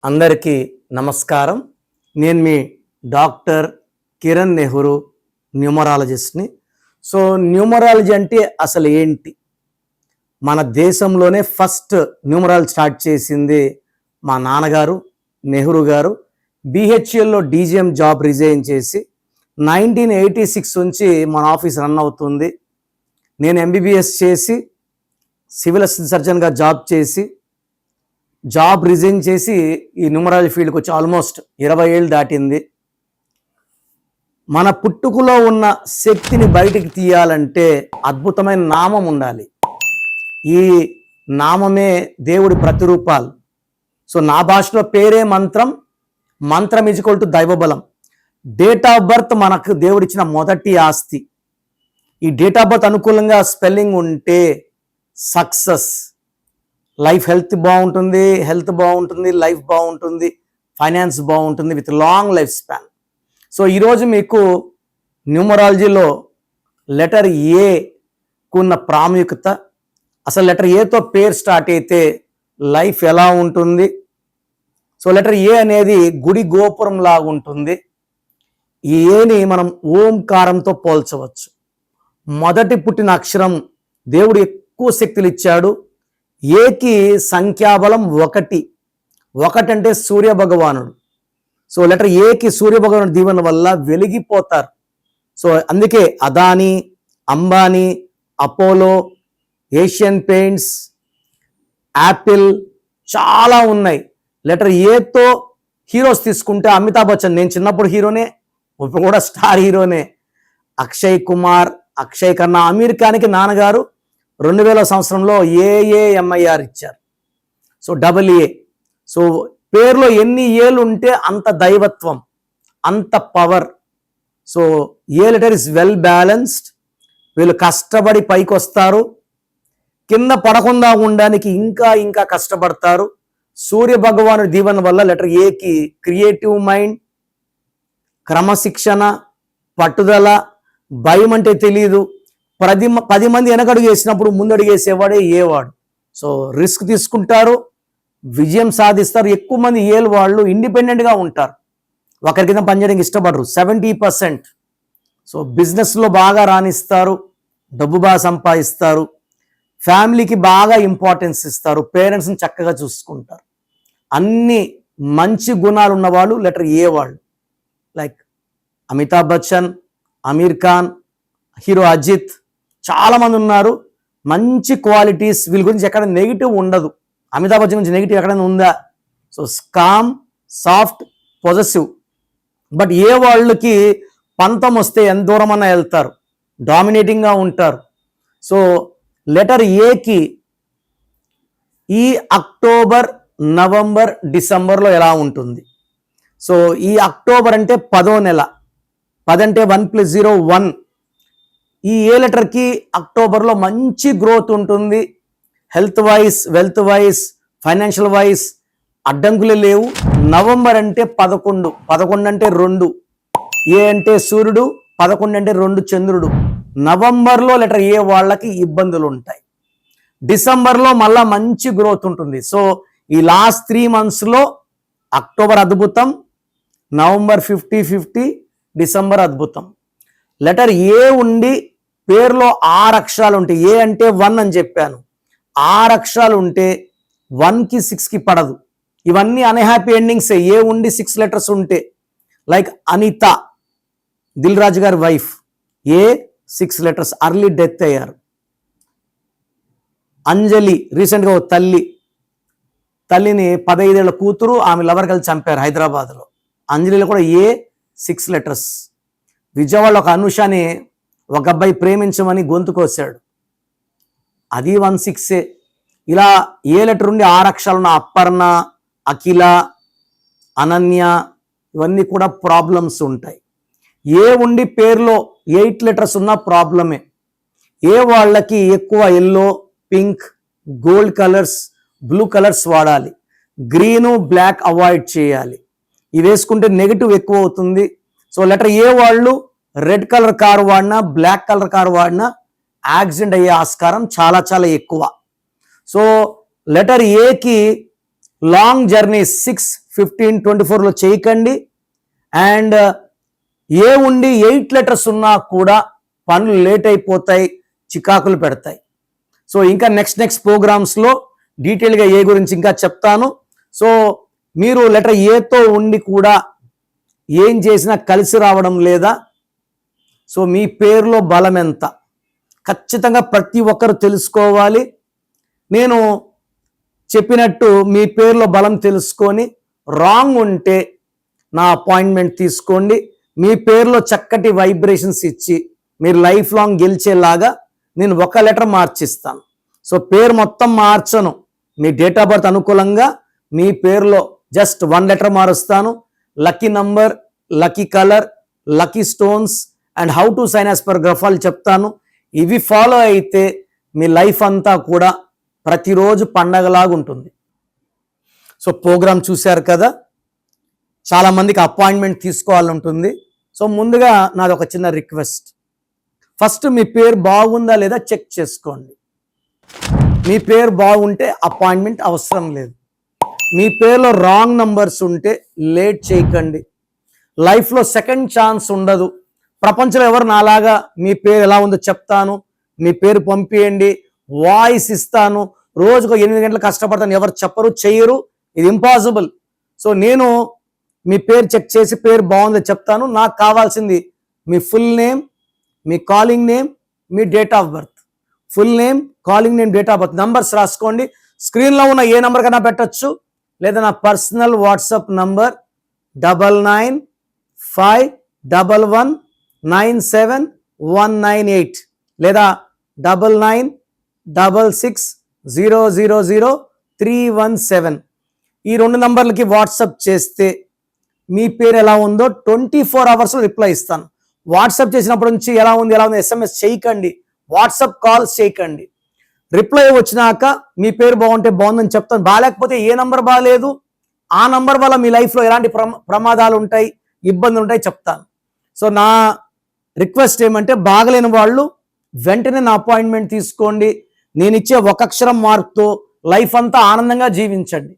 అందరికీ నమస్కారం. నేను మీ డాక్టర్ కిరణ్ నెహ్రూ, న్యూమరాలజిస్ట్ని. సో న్యూమరాలజీ అంటే అసలు ఏంటి? మన దేశంలోనే ఫస్ట్ న్యూమరాలజీ స్టార్ట్ చేసింది మా నాన్నగారు నెహ్రూ గారు. బిహెచ్ఎల్లో డీజీఎం జాబ్ రిజైన్ చేసి 1986 నుంచి మన ఆఫీస్ రన్ అవుతుంది. నేను ఎంబీబీఎస్ చేసి సివిల్ సర్జన్గా జాబ్ చేసి జాబ్ రిజైన్ చేసి ఈ న్యూమరాలజీ ఫీల్డ్కి వచ్చి ఆల్మోస్ట్ 20 ఏళ్ళు దాటింది. మన పుట్టుకలో ఉన్న శక్తిని బయటికి తీయాలంటే అద్భుతమైన నామం ఉండాలి. ఈ నామమే దేవుడి ప్రతిరూపాలు. సో నా భాషలో పేరే మంత్రం, మంత్రం ఈజ్ఈక్వల్ టు దైవబలం. డేట్ ఆఫ్ బర్త్ మనకు దేవుడిచ్చిన మొదటి ఆస్తి. ఈ డేట్ ఆఫ్ బర్త్ అనుకూలంగా స్పెల్లింగ్ ఉంటే సక్సెస్, లైఫ్ హెల్త్ బాగుంటుంది, లైఫ్ బాగుంటుంది, ఫైనాన్స్ బాగుంటుంది with long life span. So ఈరోజు మీకు న్యూమరాలజీలో లెటర్ ఏకు ఉన్న ప్రాముఖ్యత, అసలు లెటర్ ఏతో పేరు స్టార్ట్ అయితే లైఫ్ ఎలా ఉంటుంది. సో లెటర్ ఏ అనేది గుడి గోపురం లాగా ఉంటుంది. ఈ ఏని మనం ఓంకారంతో పోల్చవచ్చు. మొదటి పుట్టిన అక్షరం దేవుడు ఎక్కువ శక్తులు ఇచ్చాడు. ఏకి సంఖ్యాబలం 1. 1 అంటే సూర్య భగవానుడు. సో లెటర్ ఏకి సూర్య భగవానుడు దీవెన వల్ల వెలిగిపోతారు. సో అందుకే Adani, Ambani, Apollo, Asian paints, Apple చాలా ఉన్నాయి. లెటర్ ఏతో హీరోస్ తీసుకుంటే అమితాబ్ బచ్చన్, నేను చిన్నప్పుడు హీరోనే, ఇప్పుడు కూడా స్టార్ హీరోనే. అక్షయ్ కుమార్, అక్షయ్ ఖన్నా, అమీర్ ఖాన్కి నాన్నగారు 2000 సంవత్సరంలో ఏఏఎంఐఆర్ ఇచ్చారు. So AA. సో పేరులో ఎన్ని ఏలు ఉంటే అంత దైవత్వం, అంత power. So A letter is well balanced. వీళ్ళు కష్టపడి పైకి వస్తారు, కింద పడకుండా ఉండడానికి ఇంకా కష్టపడతారు. సూర్య భగవాను దీవెన వల్ల లెటర్ ఏకి క్రియేటివ్ మైండ్, క్రమశిక్షణ, పట్టుదల, భయం అంటే తెలియదు. 10 మంది వెనకడుగు వేసినప్పుడు ముందడుగు వేసేవాడే ఏవాడు. సో రిస్క్ తీసుకుంటారు, విజయం సాధిస్తారు. ఎక్కువ మంది ఏలు వాళ్ళు ఇండిపెండెంట్గా ఉంటారు, ఒకరి కింద పనిచేయడానికి ఇష్టపడరు. 70%. సో బిజినెస్లో బాగా రాణిస్తారు, డబ్బు బాగా సంపాదిస్తారు, ఫ్యామిలీకి బాగా ఇంపార్టెన్స్ ఇస్తారు, పేరెంట్స్ని చక్కగా చూసుకుంటారు. అన్ని మంచి గుణాలు ఉన్నవాళ్ళు లెటర్ ఏ వాళ్ళు. లైక్ అమితాబ్ బచ్చన్, అమీర్ ఖాన్, హీరో అజిత్, చాలామంది ఉన్నారు. మంచి క్వాలిటీస్, వీళ్ళ గురించి ఎక్కడ నెగిటివ్ ఉండదు. అమితాబ్ బచ్చన్ గురించి నెగిటివ్ ఎక్కడైనా ఉందా? So calm, soft, possessive. But ఏ వాళ్ళకి పంతం వస్తే ఎంత దూరమన్నా వెళ్తారు, డామినేటింగ్గా ఉంటారు. సో లెటర్ ఏకి ఈ అక్టోబర్, నవంబర్, డిసెంబర్లో ఎలా ఉంటుంది? సో ఈ అక్టోబర్ అంటే 10వ నెల. 10 అంటే 1 + 0 1. ఈ ఏ లెటర్కి అక్టోబర్లో మంచి గ్రోత్ ఉంటుంది. Health wise, wealth wise, financial wise అడ్డంకులే లేవు. నవంబర్ అంటే 11. 11 అంటే 2. ఏ అంటే సూర్యుడు, 11 అంటే 2 చంద్రుడు. నవంబర్లో లెటర్ ఏ వాళ్ళకి ఇబ్బందులు ఉంటాయి. డిసెంబర్లో మళ్ళా మంచి గ్రోత్ ఉంటుంది. సో ఈ లాస్ట్ 3 మంత్స్లో అక్టోబర్ అద్భుతం, నవంబర్ 50-50, డిసెంబర్ అద్భుతం. లెటర్ ఏ ఉండి పేరులో 6 అక్షరాలు ఉంటాయి. ఏ అంటే 1 అని చెప్పాను. 6 అక్షరాలు ఉంటే 1కి 6కి పడదు. ఇవన్నీ అన్హ్యాపీ ఎండింగ్సే. ఏ ఉండి 6 లెటర్స్ ఉంటే. లైక్ అనిత, దిల్ రాజు గారి వైఫ్, ఏ 6 లెటర్స్, అర్లీ డెత్ అయ్యారు. అంజలి, రీసెంట్గా ఓ తల్లిని 15 ఏళ్ల కూతురు, ఆమె లవర్ కలిసి చంపారు హైదరాబాద్లో. అంజలిలో కూడా ఏ 6 లెటర్స్. విజయవాడలో ఒక అనుషాని ఒక అబ్బాయి ప్రేమించమని గొంతు కోసాడు, అది 16. ఇలా ఏ లెటర్ ఉండి 6 అక్షరాలు ఉన్న అపర్ణ, అఖిల, అనన్య, ఇవన్నీ కూడా ప్రాబ్లమ్స్ ఉంటాయి. ఏ ఉండి పేరులో 8 లెటర్స్ ఉన్న ప్రాబ్లమే. ఏ వాళ్ళకి ఎక్కువ yellow, pink, gold colours, blue colours వాడాలి. గ్రీను, బ్లాక్ అవాయిడ్ చేయాలి. ఇవి వేసుకుంటే నెగిటివ్ ఎక్కువ అవుతుంది. సో లెటర్ ఏ వాళ్ళు రెడ్ కలర్ కారు వాడినా, బ్లాక్ కలర్ కారు వాడినా యాక్సిడెంట్ అయ్యే ఆస్కారం చాలా ఎక్కువ. సో లెటర్ ఏకి లాంగ్ జర్నీ 6 15-24లో చేయకండి. అండ్ ఏ ఉండి 8 లెటర్స్ ఉన్నా కూడా పనులు లేట్ అయిపోతాయి, చికాకులు పెడతాయి. సో ఇంకా నెక్స్ట్ ప్రోగ్రామ్స్లో డీటెయిల్గా ఏ గురించి ఇంకా చెప్తాను. సో మీరు లెటర్ ఏతో ఉండి కూడా ఏం చేసినా కలిసి రావడం లేదా? సో మీ పేరులో బలం ఎంత? ఖచ్చితంగా ప్రతి ఒక్కరు తెలుసుకోవాలి. నేను చెప్పినట్టు మీ పేరులో బలం తెలుసుకొని రాంగ్ ఉంటే నా అపాయింట్మెంట్ తీసుకోండి. మీ పేరులో చక్కటి వైబ్రేషన్స్ ఇచ్చి మీరు లైఫ్ లాంగ్ గెలిచేలాగా నేను ఒక లెటర్ మార్చిస్తాను. సో పేరు మొత్తం మార్చను, మీ డేట్ ఆఫ్ బర్త్ అనుకూలంగా మీ పేరులో జస్ట్ 1 లెటర్ మారుస్తాను. Lucky number, lucky colour, lucky stones and how to sign as per గ్రఫాల్ చెప్తాను. ఇవి ఫాలో అయితే మీ లైఫ్ అంతా కూడా ప్రతిరోజు పండగలాగా ఉంటుంది. సో ప్రోగ్రామ్ చూశారు కదా, చాలామందికి అపాయింట్మెంట్ తీసుకోవాలంటుంది. సో ముందుగా నాది ఒక చిన్న రిక్వెస్ట్, ఫస్ట్ మీ పేరు బాగుందా లేదా చెక్ చేసుకోండి. మీ పేరు బాగుంటే అపాయింట్మెంట్ అవసరం లేదు. మీ పేరులో రాంగ్ నంబర్స్ ఉంటే లేట్ చేయకండి. లైఫ్లో సెకండ్ ఛాన్స్ ఉండదు. ప్రపంచంలో ఎవరు నాలాగా మీ పేరు ఎలా ఉందో చెప్తాను, మీ పేరు పంపియండి, వాయిస్ ఇస్తాను, రోజుకు 8 గంటలు కష్టపడతాను ఎవరు చెప్పరు, చెయ్యరు. ఇది ఇంపాసిబుల్. సో నేను మీ పేరు చెక్ చేసి పేరు బాగుందో చెప్తాను. నాకు కావాల్సింది మీ ఫుల్ నేమ్, మీ కాలింగ్ నేమ్, మీ date of birth. Full name, calling name, date of birth, numbers రాసుకోండి. స్క్రీన్లో ఉన్న ఏ నంబర్ కన్నా పెట్టచ్చు, లేదా నా పర్సనల్ వాట్సాప్ నంబర్ 9951197198 లేదా 9966000317. ఈ 2 నంబర్లకి వాట్సాప్ చేస్తే మీ పేరు ఎలా ఉందో 24 అవర్స్లో రిప్లై ఇస్తాను. వాట్సాప్ చేసినప్పటి నుంచి ఎలా ఉంది SMS చేయకండి, వాట్సాప్ కాల్స్ చేయకండి. రిప్లై వచ్చినాక మీ పేరు బాగుంటే బాగుందని చెప్తాను. బాగాలేకపోతే ఏ నంబర్ బాగాలేదు, ఆ నంబర్ వల్ల మీ లైఫ్లో ఎలాంటి ప్రమాదాలు ఉంటాయి, ఇబ్బందులు ఉంటాయి చెప్తాను. సో నా రిక్వెస్ట్ ఏమంటే బాగలేని వాళ్ళు వెంటనే నా అపాయింట్మెంట్ తీసుకోండి. నేను ఇచ్చే 1 అక్షరం మార్క్తో లైఫ్ అంతా ఆనందంగా జీవించండి.